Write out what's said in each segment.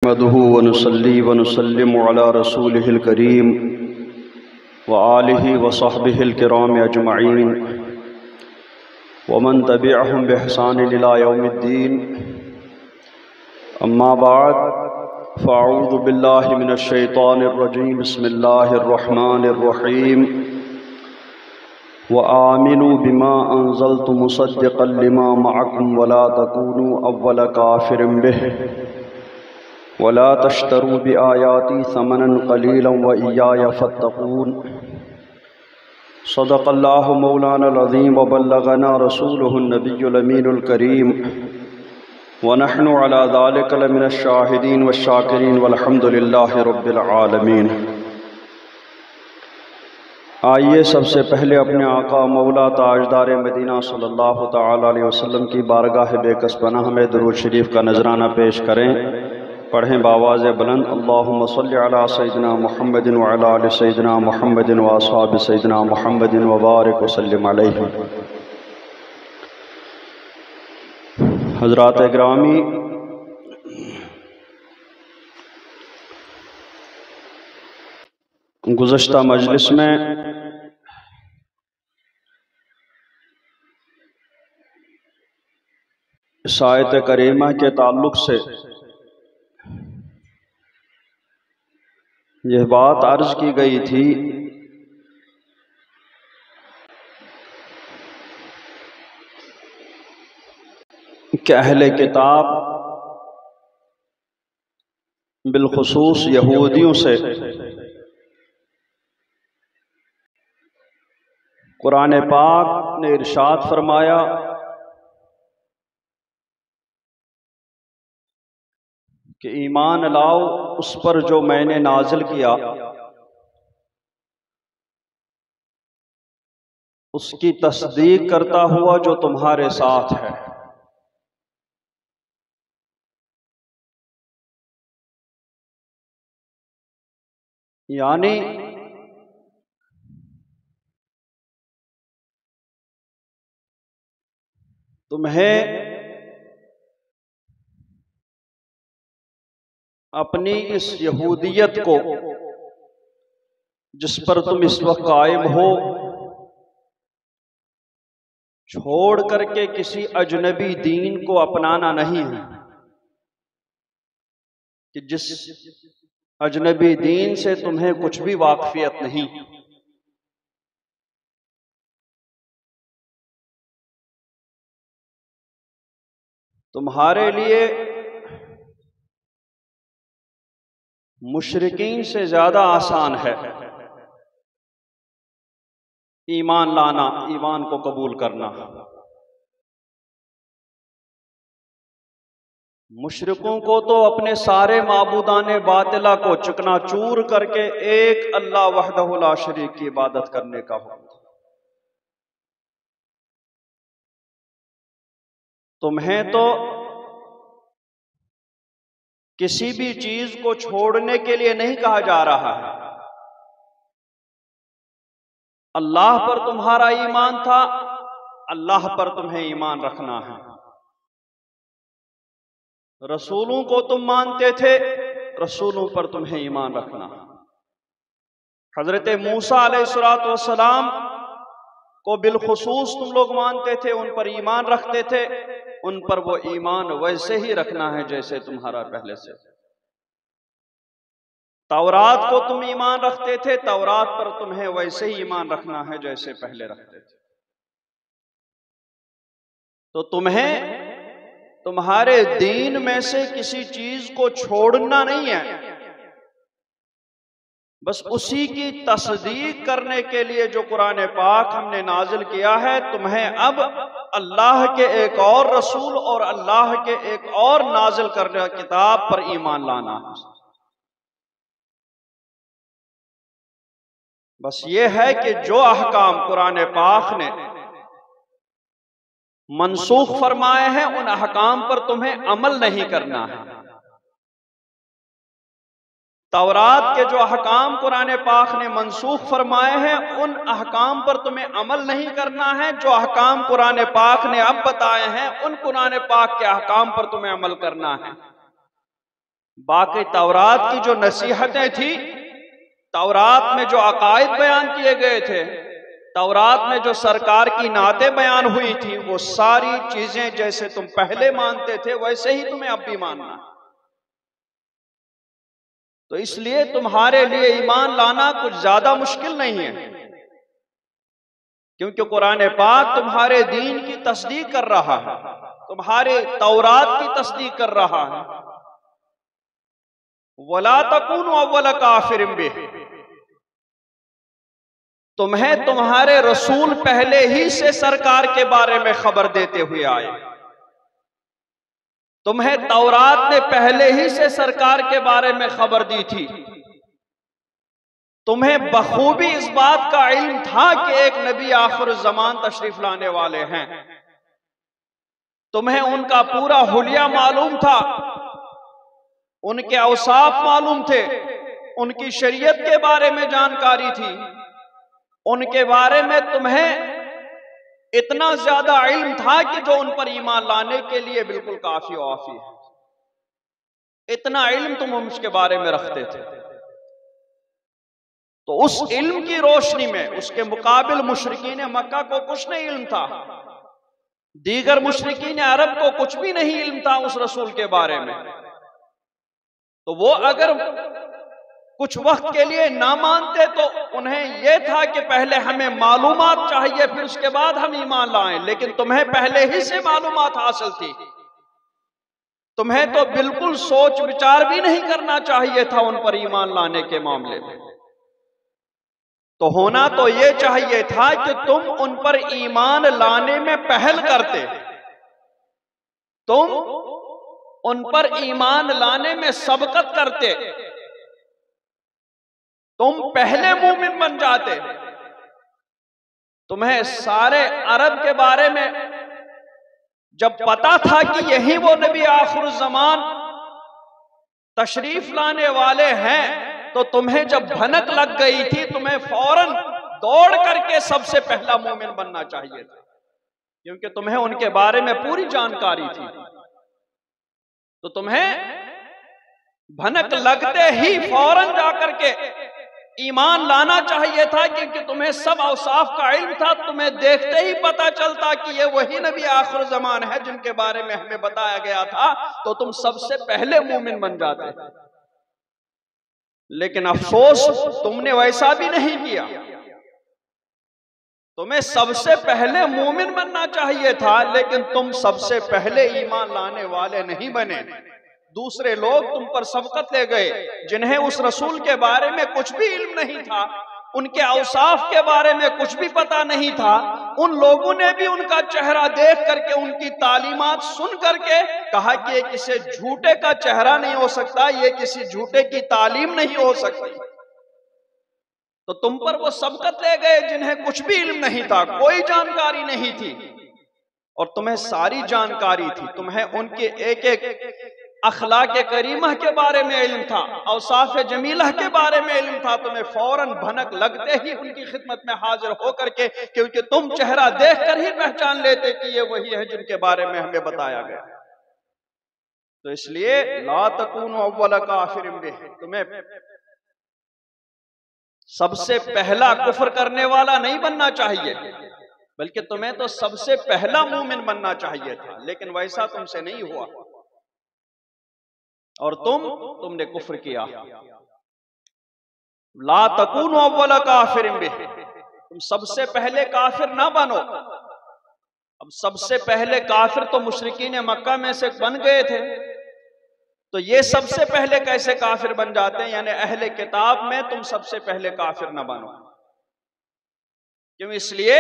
नहमदुहु व नुसल्ली व नुसल्लिमु अला रसूलिहिल करीम व आलिहि व सहबिहिल किराम अजमईन व मन तबिअहुम बिहसान इला यौमिद्दीन। अम्मा बाद फ़अऊज़ु बिल्लाहि मिनश शैतानिर रजीम। बिस्मिल्लाहिर रहमानिर रहीम। व आमिनू बिमा अंज़लतु मुसद्दिक़न लिमा मअकुम वला तकूनू अव्वल काफ़िरिन बिहि वला तश्तरू बिआयाती समनन क़लीलन व इय्याय फत्तक़ून। सदक़ल्लाहु मौलाना अज़ीम व बल्लगना रसूलुहुन नबियुल अमीनुल करीम व नहनु अला ज़ालिका लमिनश शाहिदीन व शाकिरीन वल्हम्दुलिल्लाहि रब्बिल आलमीन। आइए सबसे पहले अपने आका मौला ताजदार मदीना सल्लल्लाहु तआला अलैहि वसल्लम की बारगाह बेकस पनाह में दुरूद शरीफ का नजराना पेश करें। पढ़ें बावाज़ बुलंद, अल्लाहुम्मा सल्लि अला सय्यिदिना मुहम्मदिन व अला आलि सय्यिदिना मुहम्मदिन व अस्हाबि सय्यिदिना मुहम्मदिन व बारिक व सल्लिम अलैहि। हज़रात गिरामी, गुज़श्ता मजलिस में इस आयत करीमा के ताल्लुक़ से यह बात अर्ज की गई थी कि अहले किताब बिलखुसूस यहूदियों से कुरान पाक ने इरशाद फरमाया कि ईमान लाओ उस पर जो मैंने नाजिल किया, उसकी तस्दीक करता हुआ जो तुम्हारे साथ है। यानी तुम्हें अपनी इस यहूदियत को जिस पर तुम इस वक्त कायम हो छोड़ करके किसी अजनबी दीन को अपनाना नहीं है कि जिस अजनबी दीन से तुम्हें कुछ भी वाकफियत नहीं। तुम्हारे लिए मुशरिकीन से ज्यादा आसान है ईमान लाना, ईमान को कबूल करना। मुशरिकों को तो अपने सारे माबूदाने बातिला को चकनाचूर करके एक अल्लाह वहदहु ला शरीक की इबादत करने का हुक्म। तुम्हें तो किसी भी चीज को छोड़ने के लिए नहीं कहा जा रहा है। अल्लाह पर तुम्हारा ईमान था, अल्लाह पर तुम्हें ईमान रखना है। रसूलों को तुम मानते थे, रसूलों पर तुम्हें ईमान रखना है। हजरत मूसा अलैहिस्सलातु वस्सलाम को बिलखुसूस तुम लोग मानते थे, उन पर ईमान रखते थे। उन पर वो ईमान वैसे ही रखना है जैसे तुम्हारा पहले से। तौरात को तुम ईमान रखते थे, तौरात पर तुम्हें वैसे ही ईमान रखना है जैसे पहले रखते थे। तो तुम्हें तुम्हारे दीन में से किसी चीज को छोड़ना नहीं है, बस उसी की तस्दीक करने के लिए जो कुरान पाक हमने नाजिल किया है, तुम्हें अब अल्लाह के एक और रसूल और अल्लाह के एक और नाजिल करने किताब पर ईमान लाना है। बस ये है कि जो अहकाम कुरान पाक ने मनसूख फरमाए हैं, उन अहकाम पर तुम्हें अमल नहीं करना है। तौरात के जो अहकाम कुरान पाक ने मनसूख फरमाए हैं, उन अहकाम पर तुम्हें अमल नहीं करना है। जो अहकाम कुरान पाक ने अब बताए हैं, उन कुरान पाक के अहकाम पर तुम्हें अमल करना है। बाकी तौरात की जो नसीहतें थी, तौरात में जो अकायद बयान किए गए थे, तौरात में जो सरकार की नातें बयान हुई थी, वो सारी चीजें जैसे तुम पहले मानते थे वैसे ही तुम्हें अब भी मानना है। तो इसलिए तुम्हारे लिए ईमान लाना कुछ ज्यादा मुश्किल नहीं है, क्योंकि कुरान पाक तुम्हारे दीन की तस्दीक कर रहा है, तुम्हारे तौरात की तस्दीक कर रहा है। वला तकूनु अव्वल काफिरिन बिह, तुम्हें तुम्हारे रसूल पहले ही से सरकार के बारे में खबर देते हुए आए, तुम्हें तौरात ने पहले ही से सरकार के बारे में खबर दी थी, तुम्हें बखूबी इस बात का इल्म था कि एक नबी आखिर ज़मान तशरीफ लाने वाले हैं, तुम्हें उनका पूरा हुलिया मालूम था, उनके औसाफ मालूम थे, उनकी शरीयत के बारे में जानकारी थी, उनके बारे में तुम्हें इतना ज्यादा इल्म था कि जो उन पर ईमान लाने के लिए बिल्कुल काफी वाफी है। इतना इल्म तुम उसके बारे में रखते थे। तो उस इल्म की रोशनी में उसके मुकाबिल मुशरिकीन मक्का को कुछ नहीं इल्म था, दीगर मुशरिकीन अरब को कुछ भी नहीं इल्म था उस रसूल के बारे में। तो वो अगर कुछ वक्त के लिए ना मानते तो उन्हें यह था कि पहले हमें मालूमात चाहिए, फिर उसके बाद हम ईमान लाएं। लेकिन तुम्हें पहले ही से मालूमात हासिल थी, तुम्हें तो बिल्कुल सोच विचार भी नहीं करना चाहिए था उन पर ईमान लाने के मामले में। तो होना तो यह चाहिए था कि तुम उन पर ईमान लाने में पहल करते, तुम उन पर ईमान लाने में सबकत करते, तुम पहले मोमिन बन जाते। तुम्हें सारे अरब के बारे में जब पता था कि यही वो नबी आखिर ज़मान तशरीफ लाने वाले हैं, तो तुम्हें जब भनक लग गई थी, तुम्हें फौरन दौड़ करके सबसे पहला मोमिन बनना चाहिए था, क्योंकि तुम्हें उनके बारे में पूरी जानकारी थी। तो तुम्हें भनक लगते ही फौरन जाकर के ईमान लाना चाहिए था, क्योंकि तुम्हें सब औसाफ का इल्म था, तुम्हें देखते ही पता चलता कि ये वही नबी आखिर ज़मान है जिनके बारे में हमें बताया गया था, तो तुम सबसे पहले मोमिन बन जाते। लेकिन अफसोस तुमने वैसा भी नहीं किया, तुम्हें सबसे पहले मोमिन बनना चाहिए था, लेकिन तुम सबसे पहले ईमान लाने वाले नहीं बने। दूसरे लोग तुम पर सबकत ले गए, जिन्हें उस रसूल के बारे में कुछ भी इल्म नहीं था, उनके औसाफ के बारे में कुछ भी पता नहीं था। उन लोगों ने भी उनका चेहरा देख करके, उनकी तालीमात सुन करके कहा कि ये किसी झूठे का चेहरा नहीं हो सकता, ये किसी झूठे की तालीम नहीं हो सकती। तो तुम पर वो सबकत ले गए जिन्हें कुछ भी इल्म नहीं था, कोई जानकारी नहीं थी, और तुम्हें सारी जानकारी थी। तुम्हें उनके एक एक अखलाक करीमा के बारे में इल्म था, औसाफ जमीला के बारे में इल्म था। तुम्हें फौरन भनक लगते ही उनकी खिदमत में हाजिर होकर के, क्योंकि तुम चेहरा देखकर ही पहचान लेते कि ये वही है जिनके बारे में हमें बताया गया। तो इसलिए ला तकूनु अव्वल काफिरिन बिह, तुम्हें सबसे पहला कुफ्र करने वाला नहीं बनना चाहिए, बल्कि तुम्हें तो सबसे पहला मोमिन बनना चाहिए था। लेकिन वैसा तुमसे नहीं हुआ और तुमने कुफ्र किया। ला तकूनु अव्वल काफिरिन बिह, तुम सबसे पहले काफिर ना बनो। अब सबसे पहले काफिर तो मुशरिकीन मक्का में से बन गए थे, तो ये सबसे पहले कैसे काफिर बन जाते हैं? यानी अहले किताब में तुम सबसे पहले काफिर ना बनो। क्यों? इसलिए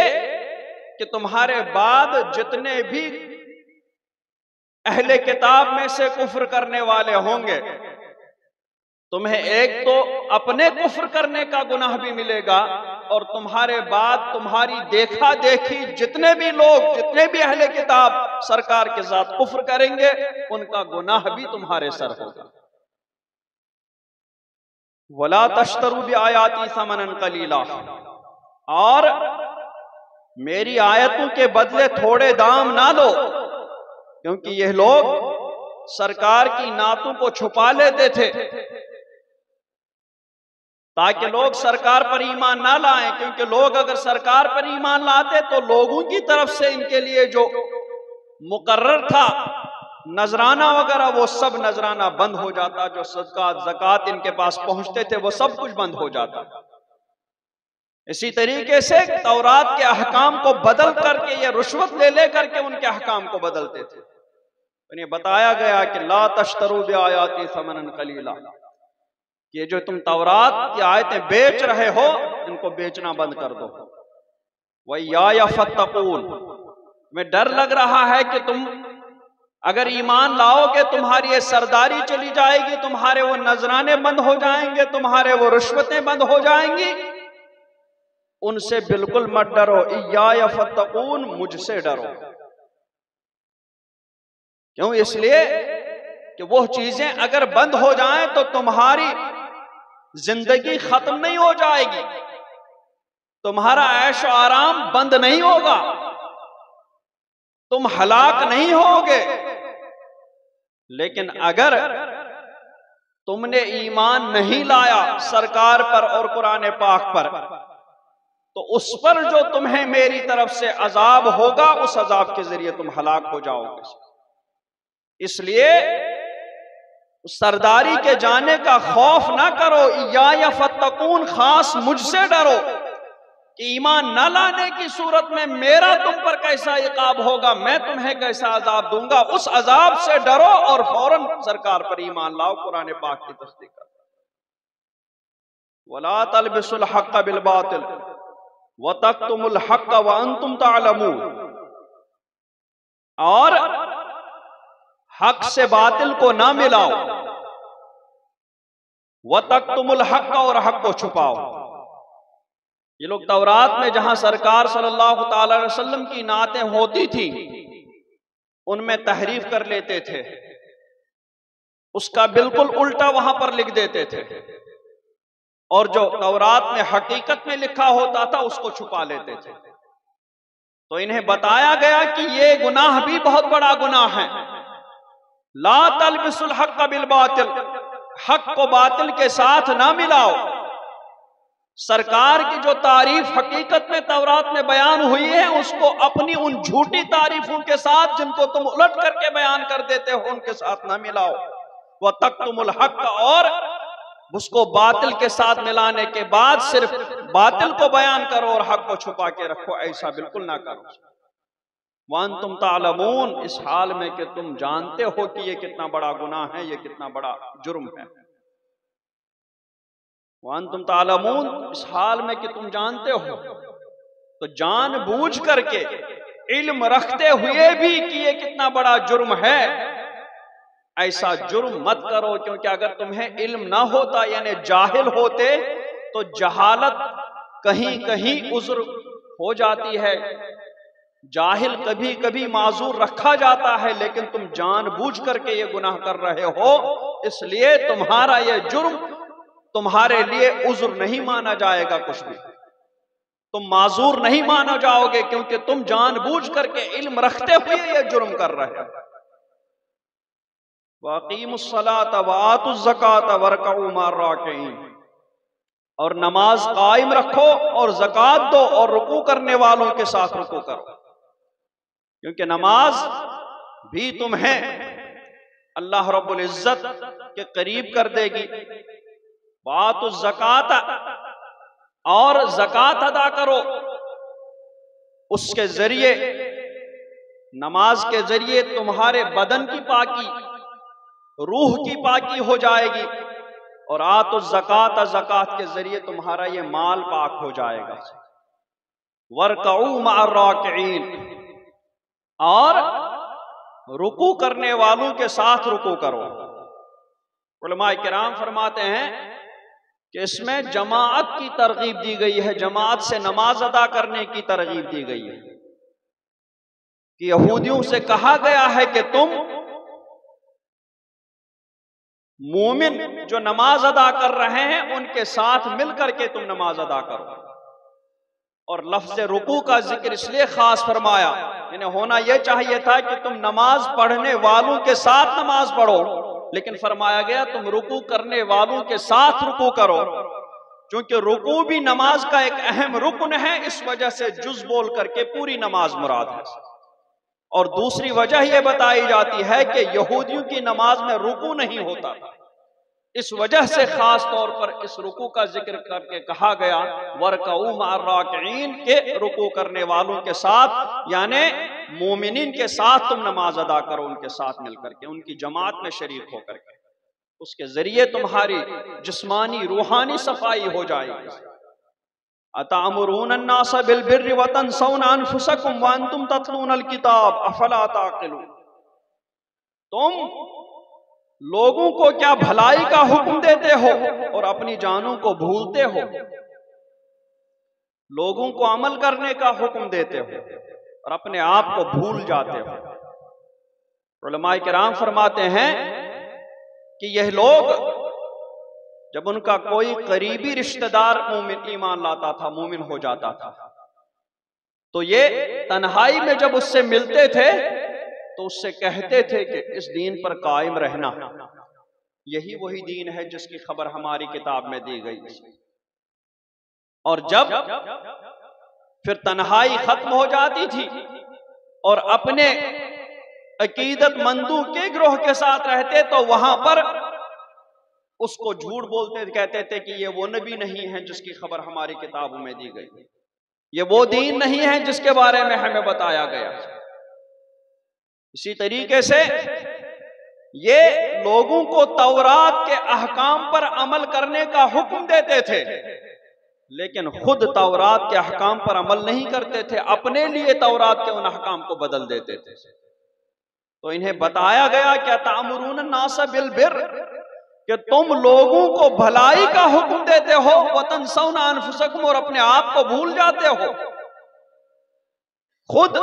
कि तुम्हारे बाद जितने भी अहले किताब में से कुफ्र करने वाले होंगे, तुम्हें एक तो अपने कुफ्र करने का गुनाह भी मिलेगा, और तुम्हारे बाद तुम्हारी देखा देखी जितने भी लोग, जितने भी अहले किताब सरकार के साथ कुफ्र करेंगे, उनका गुनाह भी तुम्हारे सर होगा। वला तश्तरू बि आयाती समनन कलीला, और मेरी आयतों के बदले थोड़े दाम ना लो, क्योंकि यह लोग सरकार की नातों को छुपा लेते थे ताकि लोग सरकार पर ईमान ना लाएं, क्योंकि लोग अगर सरकार पर ईमान लाते तो लोगों की तरफ से इनके लिए जो मुकर्रर था नजराना वगैरह, वो सब नजराना बंद हो जाता, जो सदका ज़कात इनके पास पहुंचते थे वो सब कुछ बंद हो जाता। इसी तरीके से तौरात के अहकाम को बदल करके या रुश्वत ले ले करके उनके अहकाम को बदलते थे। उन्हें बताया गया कि ला तश्तरू बिआयाती समनन कलीला, ये जो तुम तौरात की आयतें बेच रहे हो इनको बेचना बंद कर दो। वैया फत्तकून, में डर लग रहा है कि तुम अगर ईमान लाओगे तुम्हारी ये सरदारी चली जाएगी, तुम्हारे वो नजराने बंद हो जाएंगे, तुम्हारे वो रिश्वतें बंद हो जाएंगी, उनसे बिल्कुल मत डरो। इय्या फत्तकून, मुझसे डरो। क्यों? इसलिए कि वो चीजें अगर बंद हो जाएं तो तुम्हारी जिंदगी खत्म नहीं हो जाएगी, तुम्हारा ऐश आराम बंद नहीं होगा, तुम हलाक नहीं होगे। लेकिन अगर तुमने ईमान नहीं लाया सरकार पर और कुरान पाक पर, तो उस पर जो तुम्हें मेरी तरफ से अजाब होगा उस अजाब के जरिए तुम हलाक हो जाओगे। इसलिए सरदारी के जाने का खौफ ना करो। या फत्तकून, खास मुझसे डरो कि ईमान न लाने की सूरत में मेरा तुम पर कैसा इकाब होगा, मैं तुम्हें कैसा अजाब दूंगा, उस अजाब से डरो और फौरन सरकार पर ईमान लाओ, कुरान पाक की तस्दीक करो। वला तलबिसुल हक़्क़ बिल बातिल व तक्तुमुल हक़्क़ व अंतुम तालमून, और हक से बातिल को ना मिलाओ, व तक्तुमुल हक़्क़, और हक को छुपाओ। ये लोग तौरात में जहां सरकार सल्लल्लाहु ताला अलैहि वसल्लम की नातें होती थी उनमें तहरीफ कर लेते थे, उसका बिल्कुल उल्टा वहां पर लिख देते थे, और जो तौरात में हकीकत में लिखा होता था उसको छुपा लेते थे। तो इन्हें बताया गया कि ये गुनाह भी बहुत बड़ा गुनाह है। ला तलबिसुल हक़्क़ बिल बातिल, हक को बातिल के साथ ना मिलाओ। सरकार की जो तारीफ हकीकत में तौरात में बयान हुई है उसको अपनी उन झूठी तारीफों के साथ जिनको तुम उलट करके बयान कर देते हो उनके साथ ना मिलाओ। वह तक्तुमुल हक़्क़, और उसको बातिल के साथ मिलाने के बाद सिर्फ बातिल को बयान करो और हक को छुपा के रखो, ऐसा बिल्कुल ना करो। वअंतुम तालमून, इस हाल में कि तुम जानते हो कि ये कितना बड़ा गुनाह है, ये कितना बड़ा जुर्म है। वअंतुम तालमून, इस हाल में कि तुम जानते हो। तो जानबूझ करके इल्म रखते हुए भी कि ये कितना बड़ा जुर्म है, ऐसा जुर्म मत करो। क्योंकि अगर तुम्हें इल्म ना होता यानी जाहिल होते तो जहालत कहीं कहीं उज़्र हो जाती है, जाहिल कभी कभी माजूर रखा जाता है, लेकिन तुम जानबूझ करके ये गुनाह कर रहे हो, इसलिए तुम्हारा ये जुर्म तुम्हारे लिए उज़्र नहीं माना जाएगा, कुछ भी तुम माजूर नहीं माना जाओगे, क्योंकि तुम जानबूझ करके इल्म रखते हुए ये जुर्म कर रहे हो। वअक़ीमुस्सलात व आतुज़ ज़कात वरकऊ मअर राकिईन, और नमाज कायम रखो और ज़कात दो और रुकू करने वालों के साथ रुकू करो, क्योंकि नमाज भी तुम्हें अल्लाह रब्बुल इज्जत के करीब कर देगी। वातुज़ ज़कात, और ज़कात अदा करो, उसके जरिए नमाज के जरिए तुम्हारे बदन की पाकी, रूह की पाकी हो जाएगी, और आतुज़ ज़कात, ज़कात के जरिए तुम्हारा ये माल पाक हो जाएगा। वरकऊ मअर राकिईन, और रुकू करने वालों के साथ रुकू करो। उलमाए किराम फरमाते हैं कि इसमें जमाअत की तरगीब दी गई है, जमाअत से नमाज अदा करने की तरगीब दी गई है। कि यहूदियों से कहा गया है कि तुम मोमिन जो नमाज अदा कर रहे हैं उनके साथ मिलकर के तुम नमाज अदा करो, और लफ्ज रुकू का जिक्र इसलिए खास फरमाया, इन्हें होना यह चाहिए था कि तुम नमाज पढ़ने वालों के साथ नमाज पढ़ो, लेकिन फरमाया गया तुम रुकू करने वालों के साथ रुकू करो, क्योंकि रुकू भी नमाज का एक अहम रुकन है। इस वजह से जुज बोल करके पूरी नमाज मुराद है। और दूसरी वजह यह बताई जाती है कि यहूदियों की नमाज में रुकू नहीं होता, इस वजह से खास तौर पर इस रुकू का जिक्र करके कहा गया वरकऊ मअर राकिईन, के रुकू करने वालों के साथ यानी मोमिनीन के साथ तुम नमाज अदा करो, उनके साथ मिलकर के, उनकी जमात में शरीक होकर के। उसके जरिए तुम्हारी जिस्मानी रूहानी सफाई हो जाएगी। अतामुरून अन्नास बिल बिर्रि व तंसौना अनफुसकुम व अंतुम ततलूनल किताब अफला ताक़िलून, तुम लोगों को क्या भलाई का हुक्म देते हो और अपनी जानों को भूलते हो। लोगों को अमल करने का हुक्म देते हो और अपने आप को भूल जाते हो। उलमाए किराम फरमाते हैं कि यह लोग जब उनका कोई करीबी रिश्तेदार मोमिन ईमान लाता था, मोमिन हो जाता था, तो ये तन्हाई में जब उससे मिलते थे तो उससे कहते थे कि इस दीन पर कायम रहना, यही वही दीन है जिसकी खबर हमारी किताब में दी गई। और जब फिर तन्हाई खत्म हो जाती थी और अपने अकीदतमंदों के गिरोह के साथ रहते तो वहां पर उसको झूठ बोलते, कहते थे कि ये वो नबी नहीं है जिसकी खबर हमारी किताबों में दी गई, ये वो दीन नहीं है जिसके बारे में हमें बताया गया। इसी तरीके से ये लोगों को तौरात के अहकाम पर अमल करने का हुक्म देते थे, लेकिन खुद तौरात के अहकाम पर अमल नहीं करते थे, अपने लिए तौरात के उन अहकाम को बदल देते थे। तो इन्हें बताया गया क्या तामुरून अन्नास बिल बिर्र, कि तुम लोगों को भलाई का हुक्म देते हो, व तंसौना अनफुसकुम, और अपने आप को भूल जाते हो। खुद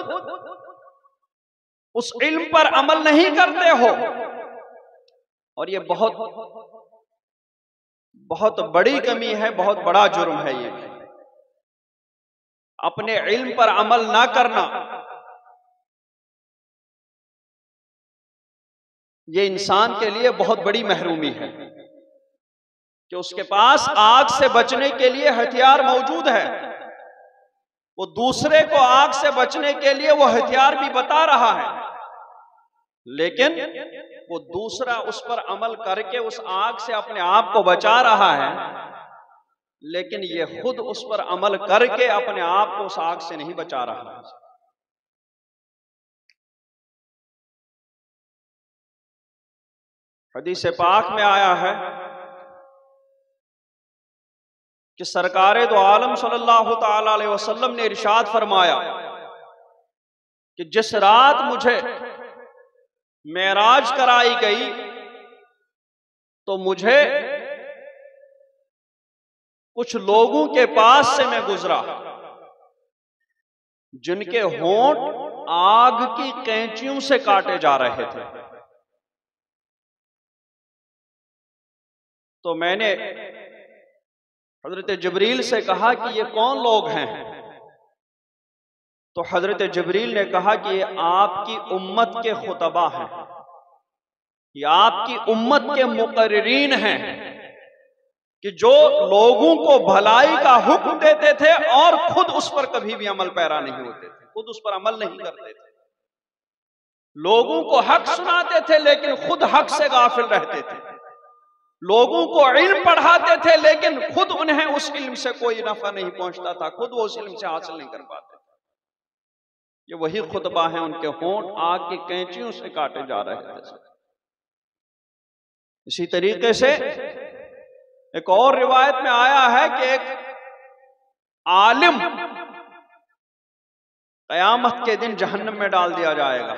उस इल्म पर अमल नहीं करते हो। और ये बहुत बहुत बड़ी कमी है, बहुत बड़ा जुर्म है ये, अपने इल्म पर अमल ना करना। ये इंसान के लिए बहुत बड़ी महरूमी है कि उसके पास आग से बचने के लिए हथियार मौजूद है, वो दूसरे को आग से बचने के लिए वो हथियार भी बता रहा है, लेकिन वो दूसरा उस पर अमल करके उस आग से अपने आप को बचा रहा है, लेकिन ये खुद उस पर अमल करके अपने आप को उस आग से नहीं बचा रहा है। हदीस पाक में आया है कि सरकारे दो आलम सल्लल्लाहु ताला अलैहि वसल्लम ने इरशाद फरमाया कि जिस रात मुझे मेराज कराई गई तो मुझे कुछ लोगों के पास से मैं गुजरा जिनके होंठ आग की कैंचियों से काटे जा रहे थे। तो मैंने हजरत जिब्रील से कहा कि ये कौन लोग हैं? तो हजरत जिब्रील ने कहा कि ये आपकी उम्मत के खुतबा हैं, ये आपकी उम्मत के मुकर्रीन हैं, कि जो लोगों को भलाई का हुक्म देते थे और खुद उस पर कभी भी अमल पैरा नहीं होते थे, खुद उस पर अमल नहीं करते थे। लोगों को हक सुनाते थे लेकिन खुद हक से गाफिल रहते थे। लोगों को इल्म पढ़ाते थे लेकिन खुद उन्हें उस इल्म से कोई नफा नहीं पहुंचता था, खुद वो उस इल्म से हासिल नहीं कर पाते थे। ये वही खुतबा है, उनके होंठ आग की कैंचियों से काटे जा रहे थे। इसी तरीके से एक और रिवायत में आया है कि एक आलिम कयामत के दिन जहन्नम में डाल दिया जाएगा।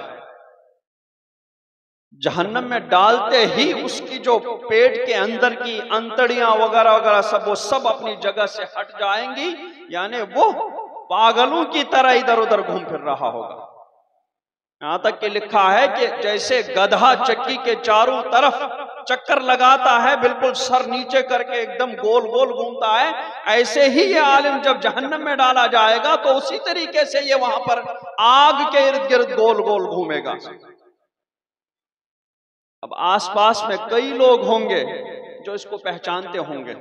जहन्नम में डालते ही उसकी जो पेट के अंदर की अंतड़ियां वगैरह वगैरह सब वो सब अपनी जगह से हट जाएंगी, यानी वो पागलों की तरह इधर उधर घूम फिर रहा होगा। यहां तक कि लिखा है कि जैसे गधा चक्की के चारों तरफ चक्कर लगाता है, बिल्कुल सर नीचे करके एकदम गोल गोल घूमता है, ऐसे ही ये आलिम जब जहन्नम में डाला जाएगा तो उसी तरीके से ये वहां पर आग के इर्द गिर्द गोल गोल घूमेगा। अब आसपास में कई लोग होंगे जो इसको पहचानते होंगे,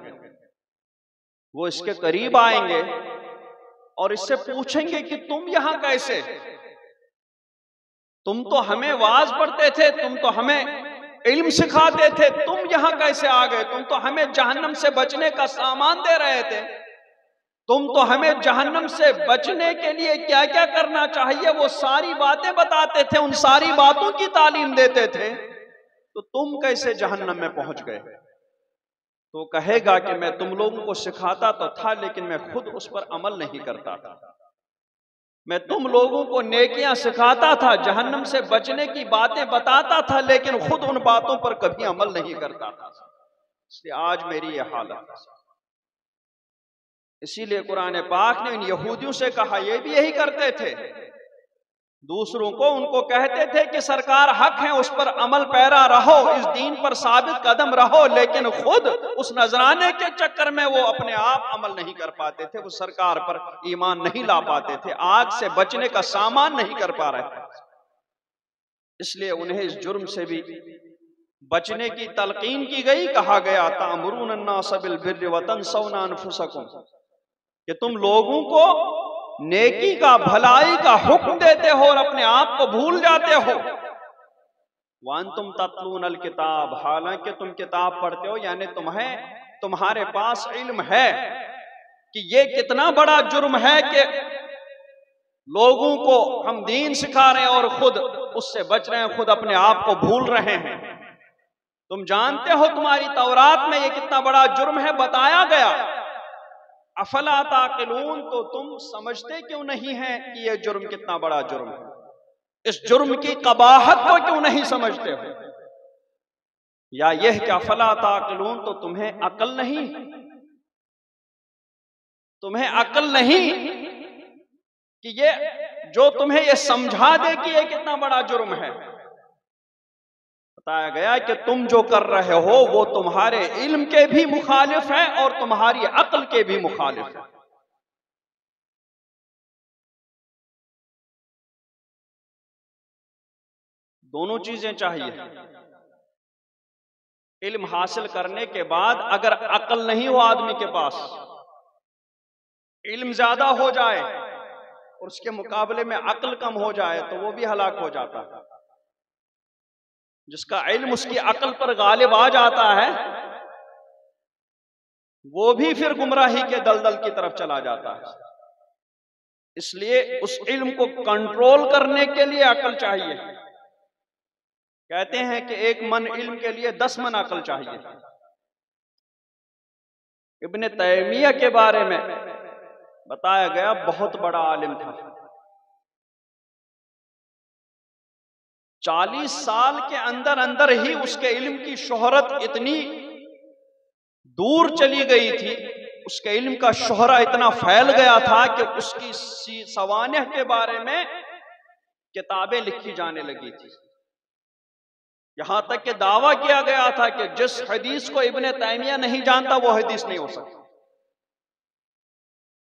वो इसके करीब आएंगे और इससे पूछेंगे कि तुम यहां कैसे, तुम तो हमें वाज पढ़ते थे, तुम तो हमें इल्म सिखाते थे, तुम यहां कैसे आ गए? तुम तो हमें जहन्नम से बचने का सामान दे रहे थे, तुम तो हमें जहन्नम से बचने के लिए क्या क्या करना चाहिए वो सारी बातें बताते थे, उन सारी बातों की तालीम देते थे, तो तुम कैसे जहन्नम में पहुंच गए? तो कहेगा कि मैं तुम लोगों को सिखाता तो था, लेकिन मैं खुद उस पर अमल नहीं करता था। मैं तुम लोगों को नेकियां सिखाता था, जहन्नम से बचने की बातें बताता था, लेकिन खुद उन बातों पर कभी अमल नहीं करता था। इसलिए आज मेरी यह हालत है। इसीलिए कुरान पाक ने इन यहूदियों से कहा, ये भी यही करते थे, दूसरों को उनको कहते थे कि सरकार हक है, उस पर अमल पैरा रहो, इस दीन पर साबित कदम रहो, लेकिन खुद उस नजराने के चक्कर में वो अपने आप अमल नहीं कर पाते थे, वो सरकार पर ईमान नहीं ला पाते थे, आग से बचने का सामान नहीं कर पा रहे थे। इसलिए उन्हें इस जुर्म से भी बचने की तलकीन की गई। कहा गया तामुरून अन्नास बिल बिर्रि व तंसौना अनफुसकुम, कि तुम लोगों को नेकी का, भलाई का हुक्म देते हो और अपने आप को भूल जाते हो। वांतुम तत्लूनल किताब, हालांकि तुम किताब पढ़ते हो, यानी तुम्हारे पास इल्म है कि ये कितना बड़ा जुर्म है कि लोगों को हम दीन सिखा रहे हैं और खुद उससे बच रहे हैं, खुद अपने आप को भूल रहे हैं। तुम जानते हो तुम्हारी तौरात में ये कितना बड़ा जुर्म है बताया गया। अफला ताकिलून, तो तुम समझते क्यों नहीं है कि यह जुर्म कितना बड़ा जुर्म है? इस जुर्म की कबाहत को क्यों नहीं समझते हो? या यह कि अफला ताकिलून, तो तुम्हें अकल नहीं, तुम्हें अकल नहीं कि ये जो तुम्हें ये समझा दे कि ये कितना बड़ा जुर्म है। बताया गया कि तुम जो कर रहे हो वो तुम्हारे इल्म के भी मुखालिफ है और तुम्हारी अक्ल के भी मुखालिफ है। दोनों चीजें चाहिए। इल्म हासिल करने के बाद अगर अक्ल नहीं हो आदमी के पास, इल्म ज्यादा हो जाए और उसके मुकाबले में अक्ल कम हो जाए तो वो भी हलाक हो जाता है। जिसका इल्म उसकी अक्ल पर गालिब आ जाता है वो भी फिर गुमराही के दलदल की तरफ चला जाता है। इसलिए उस इल्म को कंट्रोल करने के लिए अक्ल चाहिए। कहते हैं कि 1 मन इल्म के लिए 10 मन अक्ल चाहिए। इब्ने तैमिया के बारे में बताया गया बहुत बड़ा आलिम था। 40 साल के अंदर अंदर ही उसके इल्म की शोहरत इतनी दूर चली गई थी, उसके इल्म का शोहरा इतना फैल गया था कि उसकी सवानिह के बारे में किताबें लिखी जाने लगी थी। यहां तक कि दावा किया गया था कि जिस हदीस को इब्ने तैमिया नहीं जानता वो हदीस नहीं हो सकती।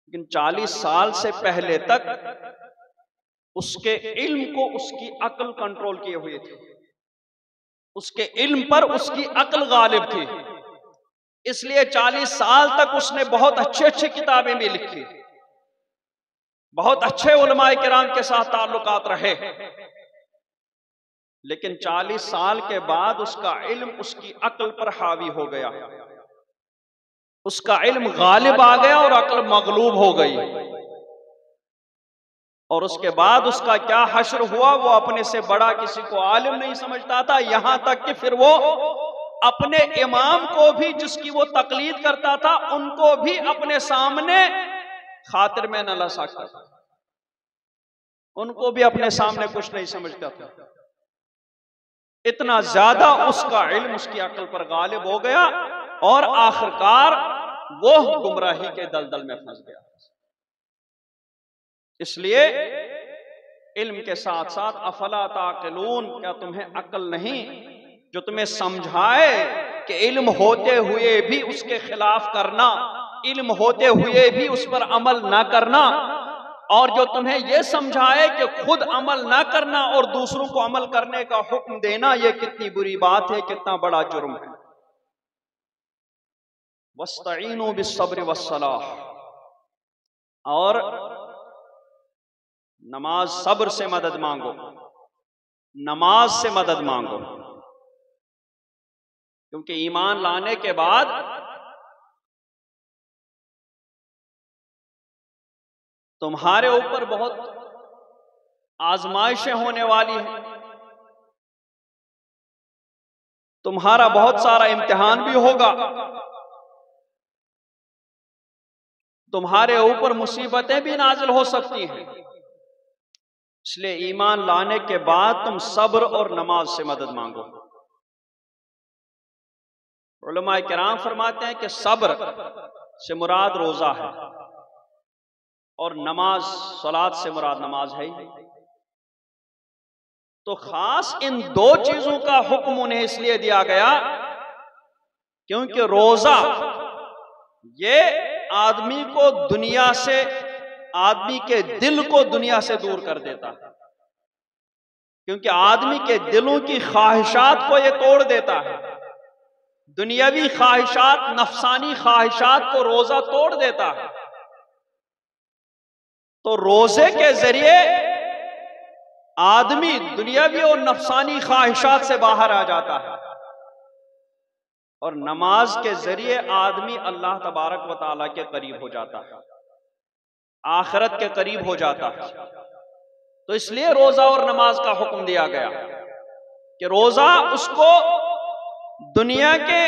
लेकिन 40 साल से पहले तक उसके इल्म को उसकी अक्ल कंट्रोल किए हुए थी, उसके इल्म पर उसकी अक्ल गालिब थी। इसलिए 40 साल तक उसने बहुत अच्छे अच्छे किताबें भी लिखी, बहुत अच्छे उलमाए किराम के साथ ताल्लुकात रहे। लेकिन 40 साल के बाद उसका इल्म उसकी अक्ल पर हावी हो गया, उसका इल्म गालिब आ गया और अक्ल मगलूब हो गई। और उसके बाद उसका क्या हश्र हुआ, वो अपने से बड़ा किसी को आलिम नहीं समझता था। यहां तक कि फिर वो अपने इमाम को भी, जिसकी वो तकलीद करता था, उनको भी अपने सामने खातिर में न ला सकता था, उनको भी अपने सामने कुछ नहीं समझता था। इतना ज्यादा उसका इल्म उसकी अक्ल पर गालिब हो गया और आखिरकार वो गुमराही के दलदल में फंस गया। इसलिए इल्म के साथ साथ अफला ताकिलून, क्या तुम्हें अक्ल नहीं जो तुम्हें समझाए कि इल्म होते हुए भी उसके खिलाफ करना, इल्म होते हुए भी उस पर अमल ना करना, और जो तुम्हें यह समझाए कि खुद अमल ना करना और दूसरों को अमल करने का हुक्म देना, यह कितनी बुरी बात है, कितना बड़ा जुर्म है। वस्तईनु बिस्सब्र वस्सलाह, और नमाज, सब्र से मदद मांगो, नमाज से मदद मांगो, क्योंकि ईमान लाने के बाद तुम्हारे ऊपर बहुत आजमाइशें होने वाली हैं, तुम्हारा बहुत सारा इम्तिहान भी होगा, तुम्हारे ऊपर मुसीबतें भी नाजिल हो सकती हैं। इसलिए ईमान लाने के बाद तुम सब्र और नमाज से मदद मांगो। उलमा किराम फरमाते हैं कि सब्र से मुराद रोजा है और नमाज, सलात से मुराद नमाज है। तो खास इन दो चीजों का हुक्म उन्हें इसलिए दिया गया क्योंकि रोजा ये आदमी को दुनिया से, आदमी के दिल को दुनिया से दूर कर देता है, क्योंकि आदमी के दिलों की ख्वाहिशात को ये तोड़ देता है। दुनियावी ख्वाहिशात, नफसानी ख्वाहिशात को रोजा तोड़ देता है। तो रोजे के जरिए आदमी दुनियावी और नफसानी ख्वाहिशात से बाहर आ जाता है, और नमाज के जरिए आदमी अल्लाह तबारक व तआला के करीब हो जाता है, आखिरत के करीब हो जाता है। तो इसलिए रोजा और नमाज का हुक्म दिया गया कि रोजा उसको दुनिया के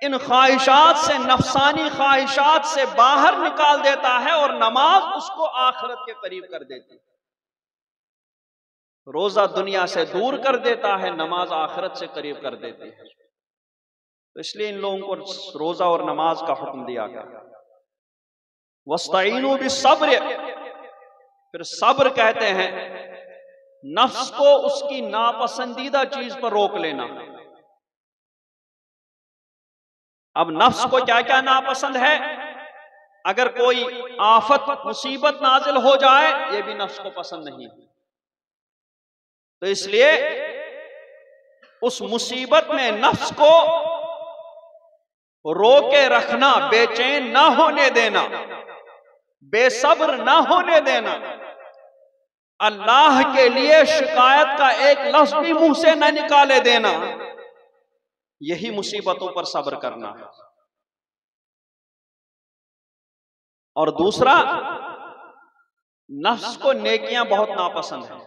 इन ख्वाहिशात से, नफसानी ख्वाहिशात से बाहर निकाल देता है, और नमाज उसको आखिरत के करीब कर देती है। रोजा दुनिया से दूर कर देता है, नमाज आखिरत से करीब कर देती है। तो इसलिए इन लोगों को रोजा और नमाज का हुक्म दिया गया। वस्तईनु बिस्सब्र, फिर सब्र कहते हैं नफ्स को उसकी नापसंदीदा चीज पर रोक लेना। अब नफ्स को क्या क्या नापसंद है, अगर कोई आफत, मुसीबत नाजिल हो जाए, यह भी नफ्स को पसंद नहीं है। तो इसलिए उस मुसीबत में नफ्स को रोके रखना, बेचैन ना होने देना, बेसब्र ना होने देना, अल्लाह के लिए शिकायत का एक लफ्ज भी मुंह से न निकाले देना, यही मुसीबतों पर सब्र करना है। और दूसरा, नफ्स को नेकियां बहुत नापसंद है,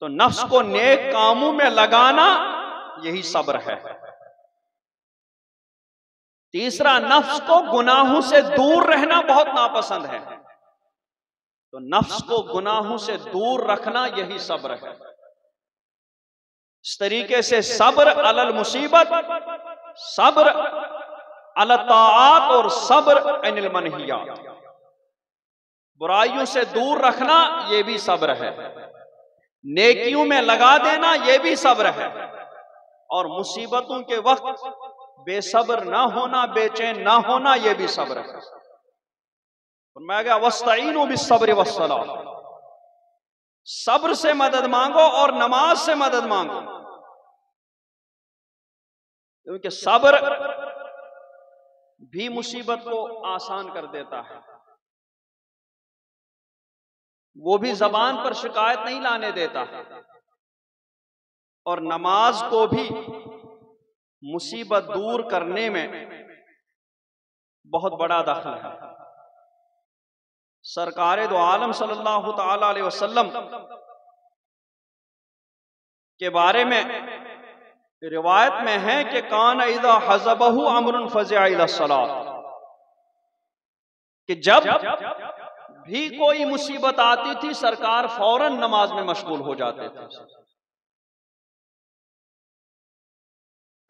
तो नफ्स को नेक कामों में लगाना, यही सब्र है। तीसरा, नफ्स को गुनाहों से दूर रहना बहुत नापसंद है, तो नफ्स को गुनाहों से दूर रखना, यही सब्र है। इस तरीके से सब्र अलल मुसीबत, सब्र अल ताआत, और सब्र अनिल मनहियात, बुराइयों से दूर रखना, यह भी सब्र है। नेकियों में लगा देना, यह भी सब्र है। और मुसीबतों के वक्त बेसब्र ना होना, बेचैन ना होना, यह भी सब्र है। मैं गया वस्तईनु बिस्सब्र वस्सलाह, सब्र से मदद मांगो और नमाज से मदद मांगो, क्योंकि सब्र भी मुसीबत को आसान कर देता है। वो भी जबान पर शिकायत नहीं लाने देता, और नमाज को भी मुसीबत दूर करने में बहुत बड़ा दखल है। सरकारे दो आलम सल्लल्लाहु तआला अलैहि वसल्लम के बारे में रिवायत में है कि कान इज़ा हज़बहु अम्रुन फ़ज़िअ इला सलात, कि जब भी कोई मुसीबत आती थी, सरकार फौरन नमाज में मशगूल हो जाते थे।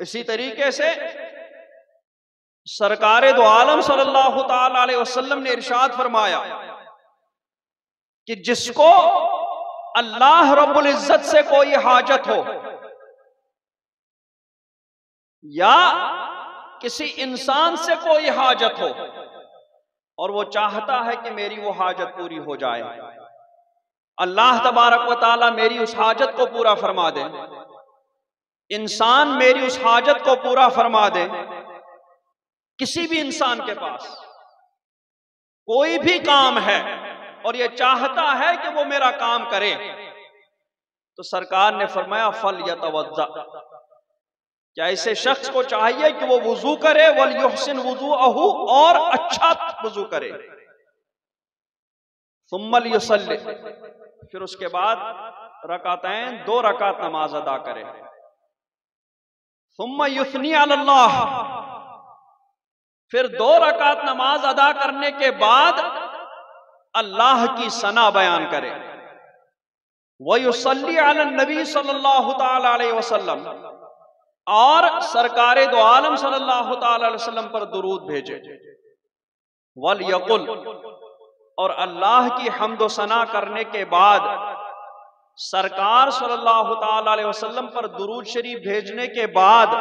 इसी तरीके से सरकारे दो आलम सल्लल्लाहु तआला अलैहि वसल्लम ने इरशाद फरमाया कि जिसको अल्लाह रब्बुल इज्जत से कोई हाजत हो, या किसी इंसान से कोई हाजत हो और वो चाहता है कि मेरी वो हाजत पूरी हो जाए, अल्लाह तबारक व तआला मेरी उस हाजत को पूरा फरमा दे, इंसान मेरी उस हाजत को पूरा फरमा दे। किसी भी इंसान के पास कोई भी काम है और ये चाहता है कि वो मेरा काम करे, तो सरकार ने फरमाया फल यतवद्दा, क्या ऐसे शख्स को चाहिए कि वो वुजू करे, वल युहसिन वुजूअहु, और अच्छा वुजू करे, सुम्मल युसल्ली, फिर उसके बाद रकातैन 2 रकात नमाज अदा करे, सुम्मा युस्नी अल्लाह, फिर 2 रकात नमाज अदा करने के बाद अल्लाह की सना बयान करे, व युसल्ली अला नबी सल्लल्लाहु तआला अलैहि वसल्लम, और सरकारे दो आलम सल्लल्लाहु तआला अलैहि वसल्लम पर दुरूद भेजे, वल यकुल, और अल्लाह की हम्द व सना करने के बाद सरकार सल्लल्लाहु तआला अलैहि वसल्लम पर दुरूद शरीफ भेजने के बाद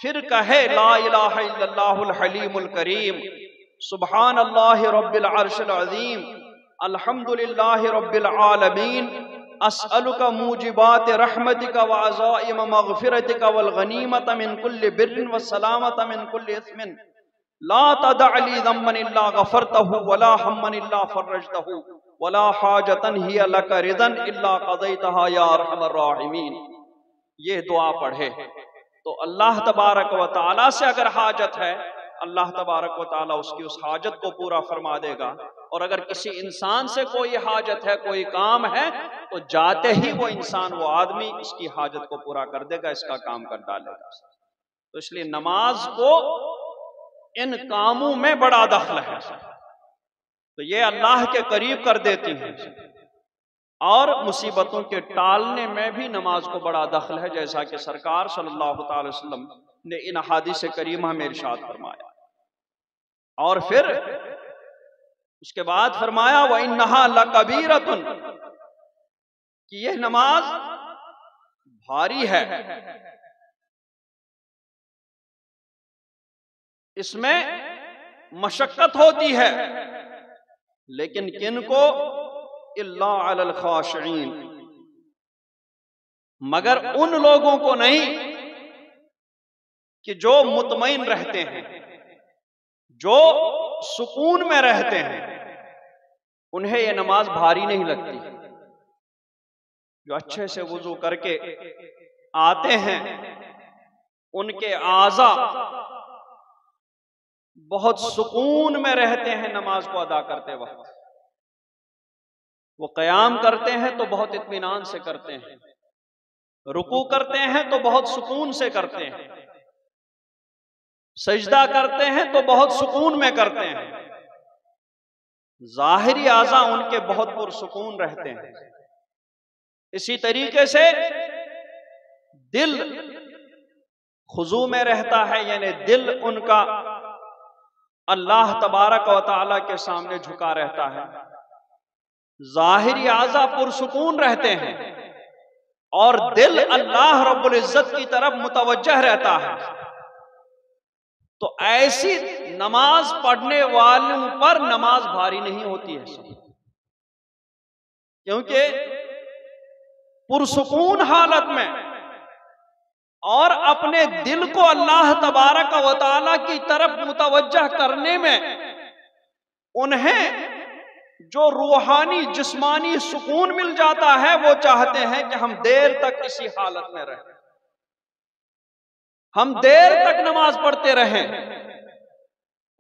फिर कहे ला इलाहा इल्लल्लाहुल हलीमुल करीम, सुब्हानल्लाहि रब्बिल अर्शिल अज़ीम, अल्हम्दुलिल्लाहि रब्बिल आलमीन, अस्अलुका मूजिबात रहमतिका व अज़ाइम मग़फ़िरतिका वल गनीमत मिन कुल्लि बिर्रिन व सलामत मिन कुल्लि इस्मिन, ला तदअ ली ज़म्मन इल्ला गफ़रतहु वला हम्मन इल्ला फ़र्रजतहु वला हाजतन हिय लका रिदन इल्ला क़ज़ैतहा या अरहमर राहिमीन। ये दुआ पढ़े तो अल्लाह तबारक व तआला से अगर हाजत है, अल्लाह तबारक व तआला उसकी उस हाजत को पूरा फरमा देगा, और अगर किसी इंसान से कोई हाजत है, कोई काम है, तो जाते ही वो इंसान, वो आदमी इसकी हाजत को पूरा कर देगा, इसका काम कर डालेगा। तो इसलिए नमाज को इन कामों में बड़ा दखल है, तो ये अल्लाह के करीब कर देती हैं, और मुसीबतों के टालने में भी नमाज को बड़ा दखल है, जैसा कि सरकार सल्लल्लाहु अलैहि वसल्लम ने इन हदीस करीमा में इरशाद फरमाया। और फिर उसके बाद फरमाया व इन्नहा लकबीरतुन, कि यह नमाज भारी है, इसमें मशक्कत होती है, लेकिन किन को, इल्ला अलल खाशिईन, मगर उन लोगों को नहीं कि जो मुतमईन रहते हैं, जो सुकून में रहते हैं, उन्हें यह नमाज भारी नहीं लगती। जो अच्छे से वुजू करके आते हैं, उनके आज़ा बहुत सुकून में रहते हैं नमाज को अदा करते वक्त, वो क़याम करते हैं तो बहुत इत्मीनान से करते हैं, रुकू करते हैं तो बहुत सुकून से करते हैं, सजदा करते हैं तो बहुत सुकून में करते हैं, ज़ाहिरी आज़ा उनके बहुत पुरसुकून रहते हैं। इसी तरीके से दिल खुजू में रहता है, यानी दिल उनका अल्लाह तबारक व तआला के सामने झुका रहता है, ज़ाहिरी आज़ा पुरसुकून रहते हैं, और दिल अल्लाह रब्बुल इज्जत की तरफ मुतवज्जह रहता है। तो ऐसी नमाज पढ़ने वालों पर नमाज भारी नहीं होती है, क्योंकि पुरसुकून हालत में और अपने दिल को अल्लाह तबारक व तआला की तरफ मुतवज्जह करने में उन्हें जो रूहानी जिस्मानी सुकून मिल जाता है, वो चाहते हैं कि हम देर तक इसी हालत में रहें, हम देर तक नमाज पढ़ते रहें।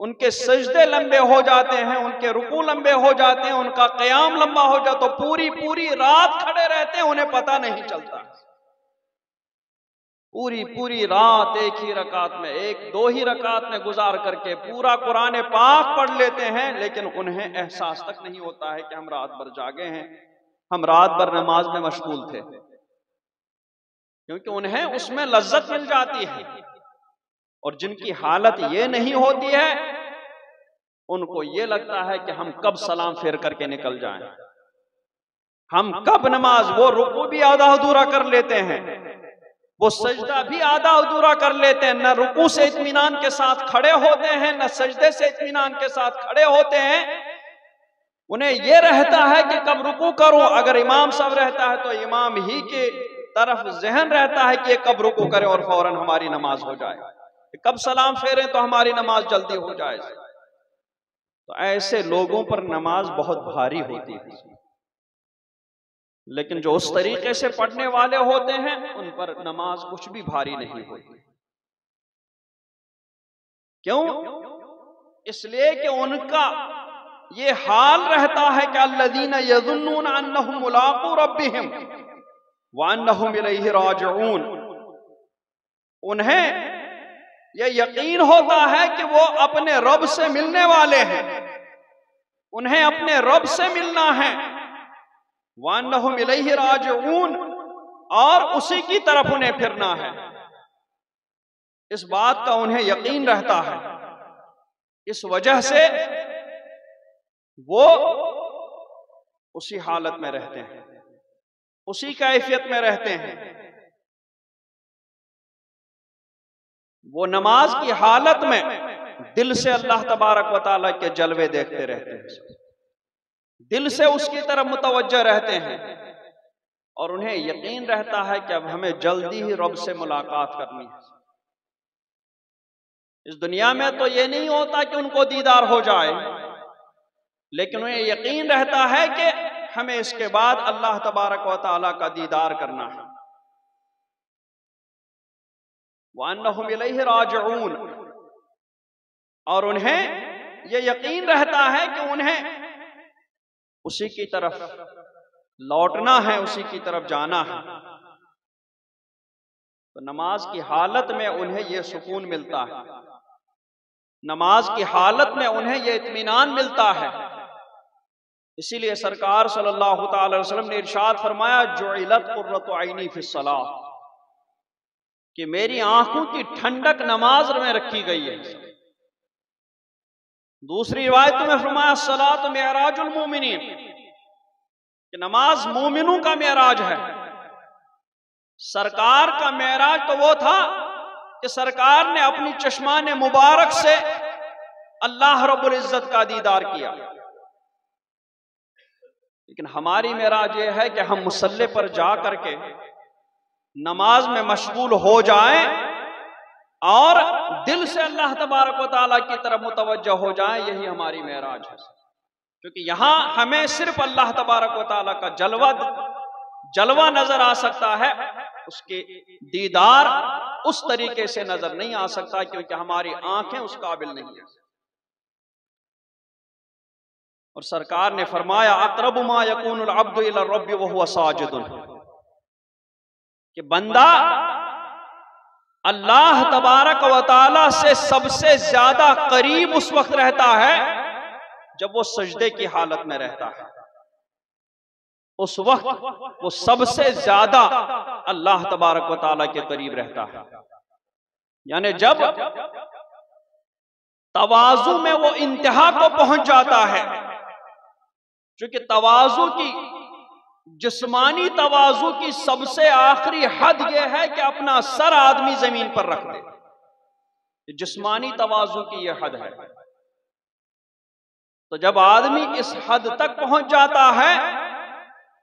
उनके सजदे लंबे हो जाते हैं, उनके रुकू लंबे हो जाते हैं, उनका क़याम लंबा हो जाता, तो पूरी पूरी रात खड़े रहते हैं, उन्हें पता नहीं चलता। पूरी पूरी रात एक ही रकात में, एक दो ही रकात में गुजार करके पूरा कुरान पाक पढ़ लेते हैं, लेकिन उन्हें एहसास तक नहीं होता है कि हम रात भर जागे हैं, हम रात भर नमाज में मशगूल थे, क्योंकि उन्हें उसमें लज्जत मिल जाती है। और जिनकी हालत ये नहीं होती है, उनको ये लगता है कि हम कब सलाम फेर करके निकल जाएं, हम कब नमाज, वो रुकू भी आधा अधूरा कर लेते हैं, वो सजदा भी आधा अधूरा कर लेते हैं, न रुकू से इत्मीनान के साथ खड़े होते हैं, न सजदे से इत्मीनान के साथ खड़े होते हैं। उन्हें यह रहता है कि कब रुकू करूं, अगर इमाम साहब रहता है तो इमाम ही के तरफ जहन रहता है कि कब रुकू करें और फौरन हमारी नमाज हो जाए, कब सलाम फेरें तो हमारी नमाज जल्दी हो जाए। तो ऐसे लोगों पर नमाज बहुत भारी होती है, लेकिन जो उस तरीके से पढ़ने वाले होते हैं उन पर नमाज कुछ भी भारी नहीं होती। क्यों? इसलिए कि उनका ये हाल रहता है कि अल्लज़ीना यज़ुन्नून अन्नहुम मुलाक़ू रब्बिहिम व अन्नहुम इलैहि राजिऊन। उन्हें यह यकीन होता है कि वो अपने रब से मिलने वाले हैं, उन्हें अपने रब से मिलना है। व अन्नहुम इलैहि राजिऊन, और उसी की तरफ उन्हें फिरना है। इस बात का उन्हें यकीन रहता है। इस वजह से वो उसी हालत में रहते हैं, उसी कैफियत में रहते हैं। वो नमाज की हालत में दिल से अल्लाह तबारक व तआला के जलवे देखते रहते हैं, दिल से उसकी तरफ मुतवज्जह रहते हैं, और उन्हें यकीन रहता है कि अब हमें जल्दी ही रब से मुलाकात करनी है। इस दुनिया में तो ये नहीं होता कि उनको दीदार हो जाए, लेकिन उन्हें यकीन रहता है कि हमें इसके बाद अल्लाह तबारक व तआला का दीदार करना है। व अन्नहुम इलैहि राजिऊन, और उन्हें यह यकीन रहता है कि उन्हें उसी की तरफ लौटना है, उसी की तरफ जाना है। तो नमाज की हालत में उन्हें यह सुकून मिलता है, नमाज की हालत में उन्हें यह इत्मीनान मिलता है। इसीलिए सरकार सल्लल्लाहु अलैहि वसल्लम ने इरशाद फरमाया, जुइलत कुर्रतु ऐनी फिस्सलाह, कि मेरी आंखों की ठंडक नमाज में रखी गई है। दूसरी रिवायत में फरमाया, सलात मेराजुल मोमिनीन, कि नमाज मोमिनों का मेराज है। सरकार का मेराज तो वो था कि सरकार ने अपनी चश्माने मुबारक से अल्लाह रब्बुल इज्जत का दीदार किया। लेकिन हमारी मेराज ये है कि हम मुसल्ले पर जा करके नमाज में मशगूल हो जाएं और दिल से अल्लाह तबारक व तआला की तरफ मुतवज्जह हो जाएं, यही हमारी मेराज है। क्योंकि यहां हमें सिर्फ अल्लाह तबारक व तआला का जलवा नजर आ सकता है, उसके दीदार उस तरीके से नजर नहीं आ सकता, क्योंकि हमारी आंखें उस काबिल नहीं है। और सरकार ने फरमाया, अक़रबु मा यकूनुल अब्दु इला रब्बि व हुवा साजिदुन, कि बंदा अल्लाह तबारक व तआला से सबसे ज्यादा करीब उस वक्त रहता है जब वो सजदे की हालत में रहता है। उस वक्त वो सबसे ज्यादा अल्लाह तबारक व तआला के करीब रहता है। यानी जब तवाज़ु में वो इंतहा को पहुंच जाता है, क्योंकि तवाज़ु की, जिस्मानी तवाज़ु की सबसे आखिरी हद यह है कि अपना सर आदमी जमीन पर रख दे, जिस्मानी तवाज़ु की यह हद है। तो जब आदमी इस हद तक पहुंच जाता है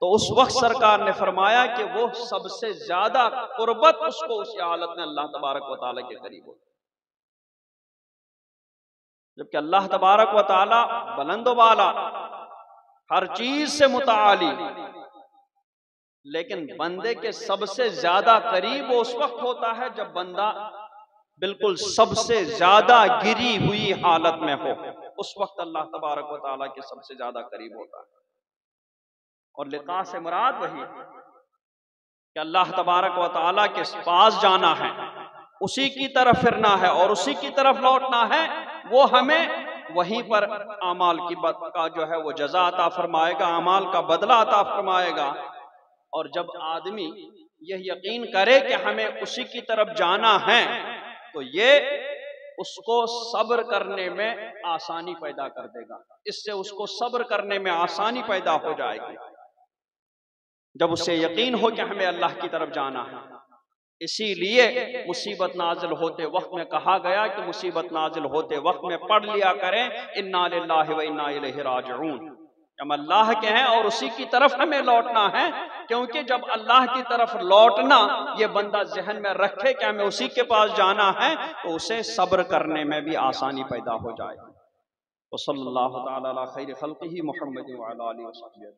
तो उस वक्त सरकार ने फरमाया कि वो सबसे ज्यादा कुर्बत उसको उस हालत में अल्लाह तबारक व तआला के करीब हो। जबकि अल्लाह तबारक व तआला बुलंद वाला, हर चीज से मुताली, लेकिन बंदे के सबसे ज्यादा करीब वो उस वक्त होता है जब बंदा बिल्कुल सबसे ज्यादा गिरी हुई हालत में हो। उस वक्त अल्लाह तबारक व तआला के सबसे ज्यादा करीब होता है। और लिक़ा से मुराद वही कि अल्लाह तबारक व तआला के पास जाना है, उसी की तरफ फिरना है और उसी की तरफ लौटना है। वो हमें वहीं पर आमाल की का जो है वो जज़ा अता फरमाएगा, आमाल का बदला अता फरमाएगा। और जब आदमी यह यकीन करे कि हमें उसी की तरफ जाना है, तो ये उसको सब्र करने में आसानी पैदा कर देगा। इससे उसको सब्र करने में आसानी पैदा हो जाएगी जब उसे यकीन हो कि हमें अल्लाह की तरफ जाना है। इसीलिए मुसीबत नाजिल होते वक्त में कहा गया कि मुसीबत नाजिल होते वक्त में पढ़ लिया करें इन्ना लिल्लाहि व इन्ना इलैहि राजिऊन, हम अल्लाह के हैं और उसी की तरफ हमें लौटना है। क्योंकि जब अल्लाह की तरफ लौटना ये बंदा जहन में रखे कि हमें उसी के पास जाना है, तो उसे सब्र करने में भी आसानी पैदा हो जाएगी। वसल्लल्लाहु तआला अला खैरि खल्क़िही मुहम्मद व अला आलिहि व सहबिही।